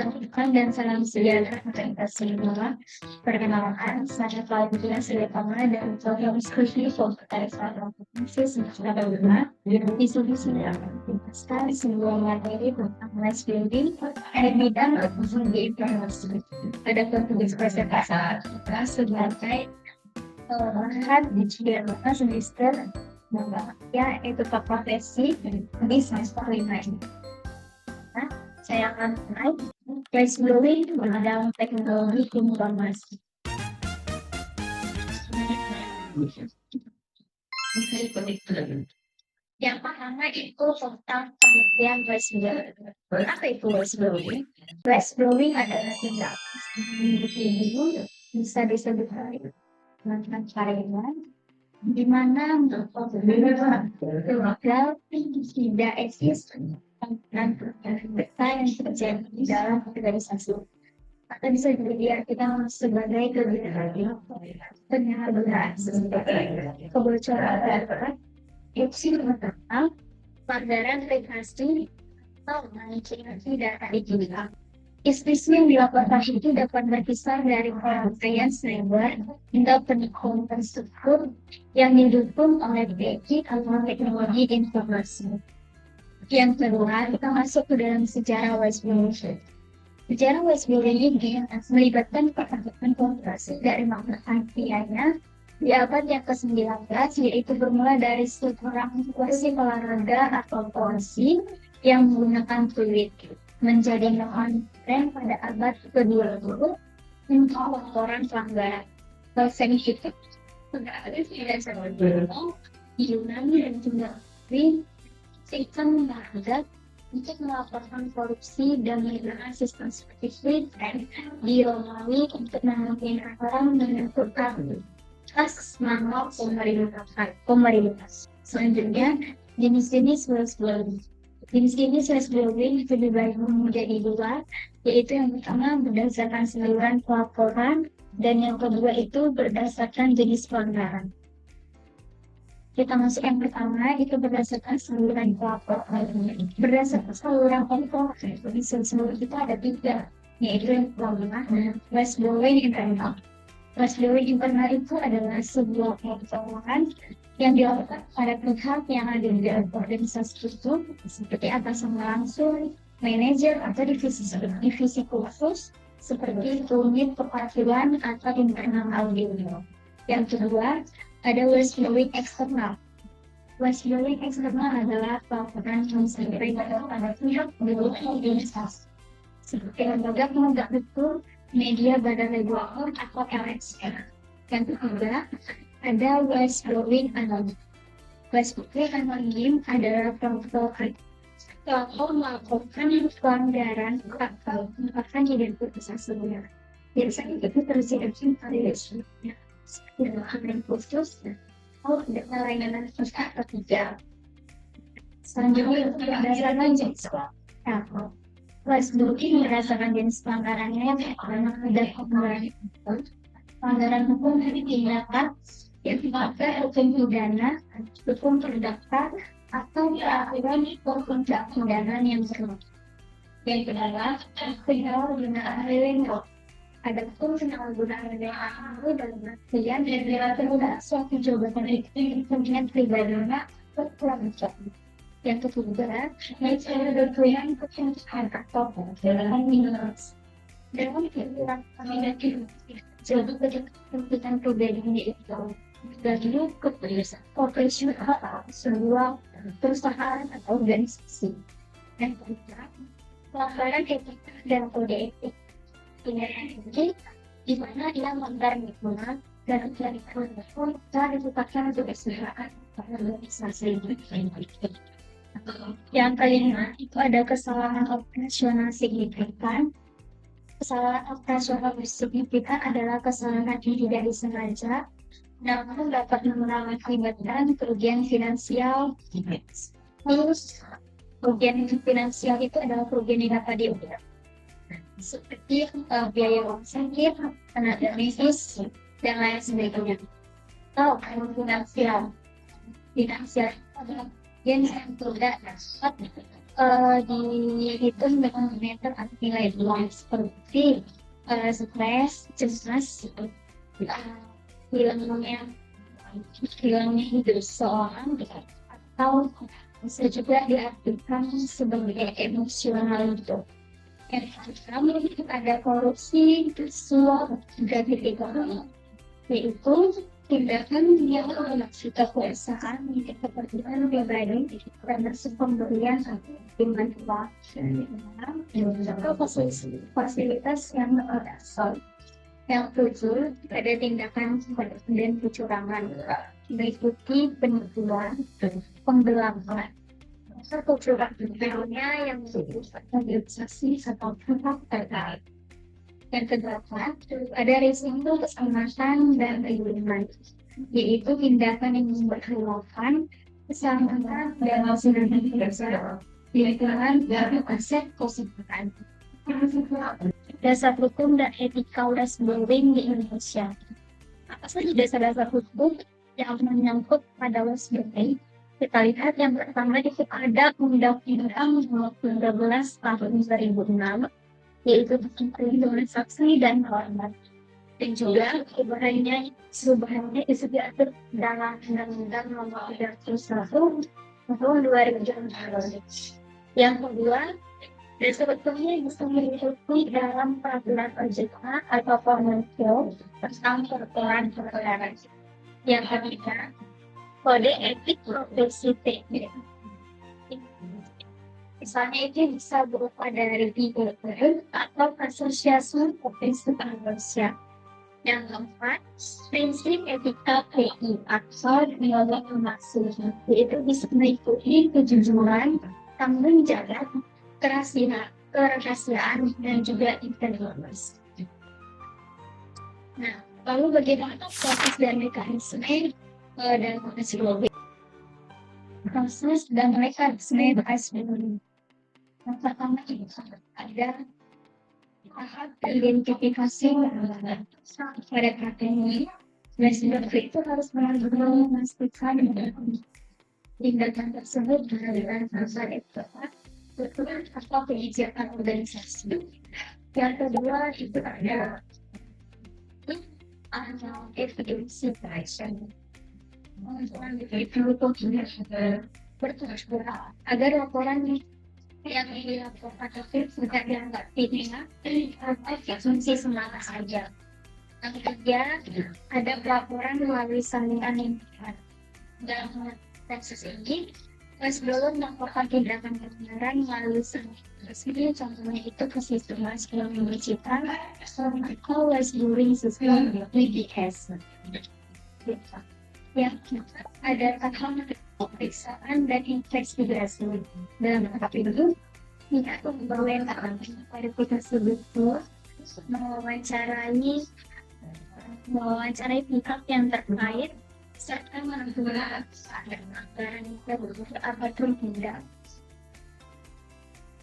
Selamat dan salam sejahtera untuk kita semua. Perkenalkan, saya Claudia Silitonga dan program studi Fakultas Farmasi semester 5. Di sini sudah membahaskan sebuah materi tentang life building di bidang teknologi informasi. Pada tugas presentasi kita sebagai bahan di semester yaitu profesi di semester 5 ini. Saya akan mulai life building dalam teknologi informasi. Yang pertama itu tentang pengertian rice building. Apa itu rice building? Rice building adalah tindakan individu bisa disebut dengan karyawan di mana gagal tidak eksis dan yang terjadi di dalam organisasi. Atau bisa juga diartikan sebagai kegiatan penyalahgunaan kebocoran data, opsi pertama, pelanggaran privasi atau manipulasi data digital. Istilah yang dilakukan itu dapat berkisar dari pemakaian cyber hingga penipuan tersebut yang didukung oleh teknik atau teknologi informasi. Yang kedua, kita masuk ke dalam sejarah West Building. Sejarah West Building ini melibatkan perkembangan komunikasi dari makna artianya di abad yang ke-19, yaitu bermula dari seorang situasi olahraga atau polisi yang menggunakan fluid menjadi noon tren pada abad ke-20 untuk laporan pelanggaran. Sensitif tidak seperti di Yunani dan juga di sistem olahraga untuk melaporkan korupsi dan menggunakan sistem seperti dan di Romawi untuk menemukan orang menentukan tas manual pemerintah. Selanjutnya, jenis-jenis rice building. Jenis-jenis rice building lebih baik menjadi dua, yaitu yang pertama berdasarkan saluran pelaporan dan yang kedua itu berdasarkan jenis pelanggaran. Kita masuk yang pertama itu berdasarkan saluran pelaporan. Berdasarkan saluran pelaporan kita ada tiga, yaitu yang pertama rice building internal. Rice building internal itu adalah sebuah pelaporan yang dilakukan pada pihak yang ada di dalam organisasi itu seperti atasan langsung, manajer atau divisi khusus seperti unit perwakilan atau internal audit. Yang kedua ada rice building eksternal. Rice building eksternal adalah pelaporan yang disampaikan pada pihak di luar organisasi seperti lembaga penegak hukum, media badan regulator atau LSM. Yang ketiga ada rice building anonim. Rice building anonim adalah pelapor melaporkan pelanggaran atau bahkan identitas sebenarnya. Biasanya itu terjadi pada dasarnya seperti khusus atau layanan pusat ketiga. Selanjutnya berdasarkan jenis pelapor. Rice building berdasarkan jenis pelanggarannya yang pertama ada pelanggaran hukum dari tindakan yang dipakai hukum pidana, hukum perdata, atau peraturan tindak pidana yang berlaku. Yang kedua, penyalahgunaan wewenang. Ada pun penyalahgunaan wewenang dalam artian dan dilakukan suatu jabatan itu kepentingan pribadinya berkelanjutan. Yang ketiga, cara berkelanjutan kepentingan atau minoritas. Dalam kehidupan kami jadi kepentingan pribadinya itu dari profesional sebuah perusahaan atau organisasi. Yang ketiga, pelanggaran etika dan kode etik. Ini di mana dia melanggar lingkungan dan kegiatan pun telah ditetapkan untuk kesejahteraan organisasi. Yang kelima itu ada kesalahan operasional signifikan. Kesalahan operasional signifikan adalah kesalahan yang tidak disengaja namun dapat mengakibatkan kerugian finansial. Terus kerugian finansial itu adalah kerugian yang dapat diubah seperti biaya rumah sakit, tenaga medis, dan lain sebagainya. Atau finansial adalah kerugian yang tidak dapat dihitung dengan meter atau nilai seperti stres, cemas, hilangnya hilangnya hidup seseorang, atau bisa juga diartikan sebagai emosional itu. Yang pertama ada korupsi, suap, gratifikasi, yaitu tindakan yang bermaksud kekuasaan untuk kepentingan pribadi karena pemberian manfaat atau fasilitas yang berdasar. Yang tujuh, ada tindakan dan kecurangan, mengikuti penipuan, penggelapan, atau kecurangannya yang bersifat organisasi atau pihak terkait. Yang kedelapan, ada risiko keselamatan dan lingkungan, yaitu tindakan yang memperhilangkan keselamatan dan kesenangan kerja, lingkungan, dan aset kesehatan. Dasar hukum dan etika whistleblowing di Indonesia. Apa saja dasar-dasar hukum yang menyangkut pada whistleblowing? Kita lihat yang pertama itu ada Undang-Undang Nomor 13 Tahun 2006, yaitu tentang perlindungan saksi dan korban. Dan juga perubahannya itu diatur dalam Undang-Undang Nomor 31 Tahun 2016. Yang kedua, dasar hukumnya bisa meliputi dalam peraturan OJK atau Kominfo tentang peraturan. Yang ketiga, kode etik profesi teknik. Misalnya itu bisa berupa dari IPR atau asosiasi profesi Indonesia. Yang keempat, prinsip etika PI atau dialog maksud, yaitu bisa mengikuti kejujuran, tanggung jawab, kerahasiaan, dan juga integritas. Nah, lalu bagaimana proses dan mekanisme dan proses dan mekanisme whistleblowing? Yang pertama ada tahap identifikasi pada prakteknya. Whistleblower itu harus memastikan tindakan tersebut berdasarkan dasar etika, peraturan atau kebijakan organisasi. Yang kedua itu ada evidence based. Agar laporan yang dilaporkan itu tidak dianggap fitnah atau asumsi semata saja. Yang ketiga, ada pelaporan melalui salinan lingkungan. Dalam kasus ini, whistleblower melaporkan tindakan kebenaran melalui salinan resmi, contohnya itu ke sistem whistleblowing digital atau whistleblowing system WBS. Yang ada tahap pemeriksaan dan investigasi. Dalam tahap itu, pihak berwenang pada pihak tersebut mewawancarai pihak yang terkait serta menentukan anggaran apapun tidak.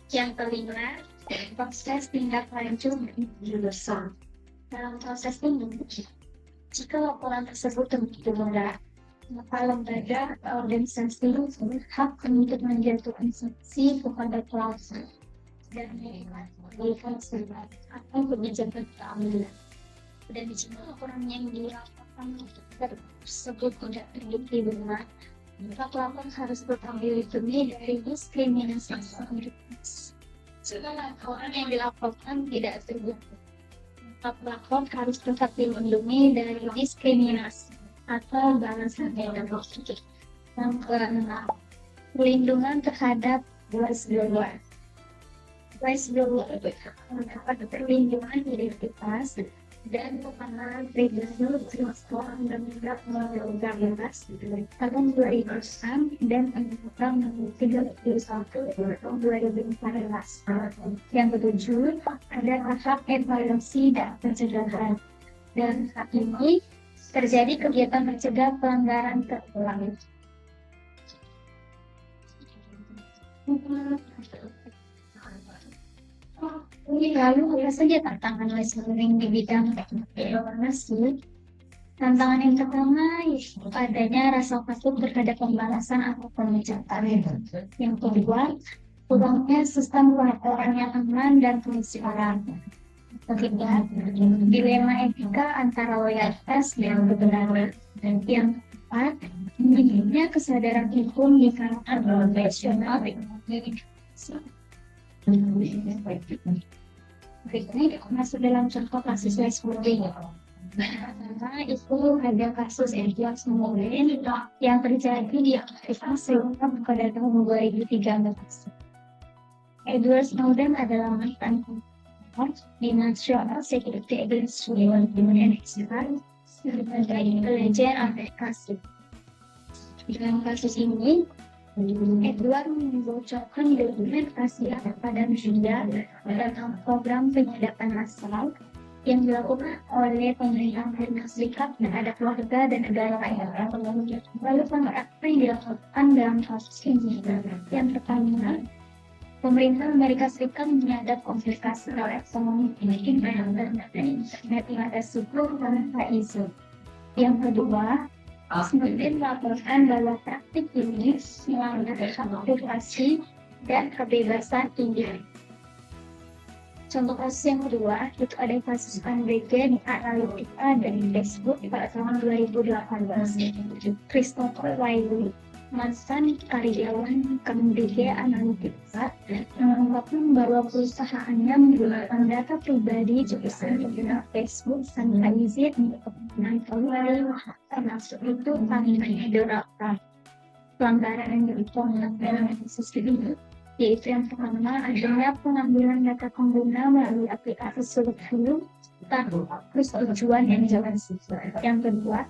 Yang kelima, proses tindak lanjut jurusan. Dalam proses ini, jika laporan tersebut terbukti benar, maka lembaga atau organisasi berhak untuk menjatuhkan sanksi kepada pelaku dan melakukan sebat atau kebijakan keamanan. Dan jika laporan yang dilaporkan tersebut tidak terbukti benar, maka pelapor harus tetap dilindungi dari diskriminasi. Jika laporan yang dilaporkan tidak terbukti, pelapor harus tetap dilindungi dari diskriminasi atau balasan dendam. Yang keenam, perlindungan terhadap whistleblower. Whistleblower mendapat perlindungan identitas dan keamanan pribadi seorang Undang-Undang Nomor 13 Tahun 2006 dan Undang-Undang Nomor 31 Tahun 2014. Yang ketujuh, ada tahap evaluasi dan pencegahan. Dan saat ini terjadi kegiatan mencegah pelanggaran terulang. Lalu apa saja tantangan whistleblowing di bidang informasi? Tantangan yang pertama adanya rasa takut terhadap pembalasan atau pemecatan. Yang kedua, kurangnya sistem pelaporan yang aman dan transparan. Ketiga, dilema etika antara loyalitas dan kebenaran. Yang keempat, minimnya kesadaran hukum di kalangan profesional teknologi. Ini masuk dalam contoh kasus cyberbullying. Pertama itu ada kasus Edward Snowden yang terjadi di Amerika Serikat pada tahun 2013. Edward Snowden adalah mantan di National Security Agency Indonesia sebagai intelijen Amerika Serikat. Dalam kasus ini, Edward membocorkan dokumen rahasia pada media dalam program penyadapan massal yang dilakukan oleh pemerintah Amerika Serikat terhadap warga dan negara lain. Lalu apa yang dilakukan dalam kasus ini? Yang pertama, pemerintah Amerika Serikat menyadap komunikasi elektronik dan internet yang ada subur tanpa izin. Yang kedua, Snowden melaporkan bahwa praktik ini melanggar hak privasi dan kebebasan individu. Contoh kasus yang kedua, itu ada kasus Cambridge Analytica dari Facebook pada tahun 2018. Christopher Wylie, mantan karyawan Cambridge Analytica, mengungkapkan bahwa perusahaannya menggunakan data pribadi jurusan pengguna Facebook tanpa izin untuk kepentingan pribadi, termasuk itu tanpa doraka. Pelanggaran yang dilakukan dalam kasus ini yaitu yang pertama adanya pengambilan data pengguna melalui aplikasi surat hulu tanpa persetujuan yang jelas. Yang kedua,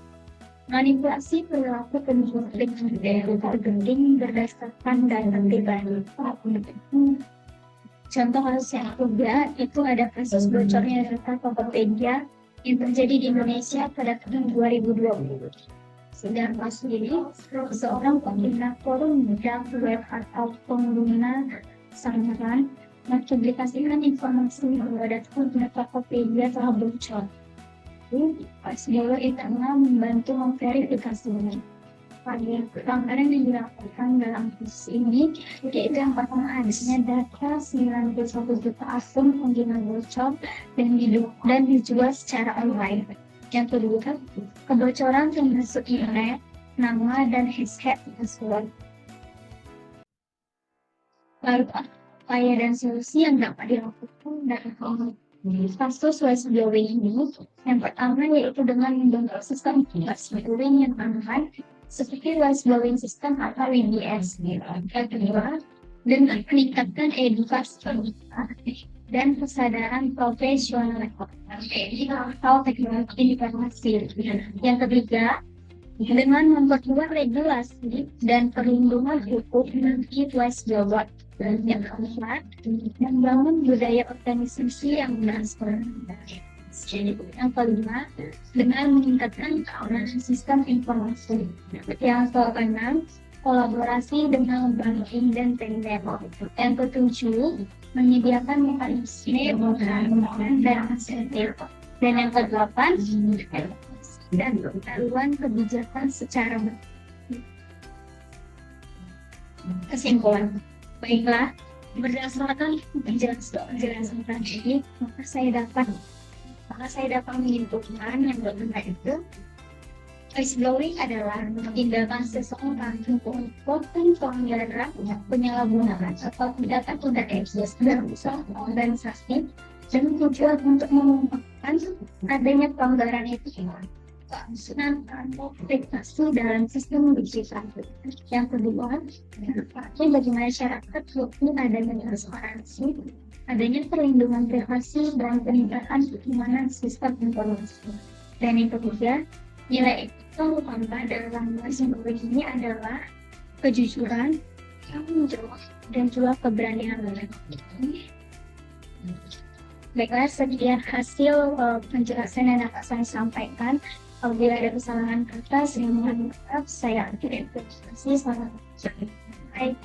manipulasi perilaku pengguna dengan data genting berdasarkan data pribadi. Contoh kasus yang ketiga itu ada kasus bocornya data Tokopedia yang terjadi di Indonesia pada tahun 2020. Sedang kasus ini, seorang pengguna forum dark web atau pengguna samaran mempublikasikan informasi bahwa data pengguna Tokopedia telah bocor. Sebuah internal membantu memverifikasinya. Pelanggaran yang dilakukan dalam kasus ini yaitu yang pertama adanya data 91 juta akun pengguna bocor dan dijual secara online. Yang kedua, kebocoran termasuk email, nama, dan hashtag password. Lalu, upaya dan solusi yang dapat dilakukan dalam kasus whistleblowing ini, yang pertama yaitu dengan membentuk sistem whistleblowing yang aman, seperti whistleblowing system atau WBS. Yang kedua, dengan meningkatkan edukasi dan kesadaran profesional atau teknologi informasi. Yang ketiga, dengan memperkuat regulasi dan perlindungan hukum bagi whistleblower. Yang keempat, membangun budaya organisasi yang transparan. Yang kelima, dengan meningkatkan keamanan sistem informasi. Yang keenam, kolaborasi dengan lembaga dan tender. Yang ketujuh, menyediakan mekanisme pengawasan dan insentif. Dan yang kedelapan, dan pengetahuan kebijakan secara kesimpulan. Baiklah, berdasarkan penjelasan tadi, maka saya dapat menyimpulkan yang benar itu whistleblowing adalah tindakan seseorang untuk melakukan pelanggaran, penyalahgunaan atau tindakan etis dalam usaha organisasi dan tujuan untuk mengungkapkan adanya pelanggaran itu keamanan atau privasi dalam sistem digital. Yang kedua, bagi masyarakat yaitu adanya transparansi, adanya perlindungan privasi dan peningkatan keamanan sistem informasi. Dan yang ketiga, nilai utama dalam whistleblowing ini adalah kejujuran, tanggung jawab, dan juga keberanian. Baiklah, sekian hasil penjelasan yang dapat saya sampaikan. Apabila ada kesalahan kata, saya mohon maaf. Saya akhiri. Terima kasih. Selamat. Baik.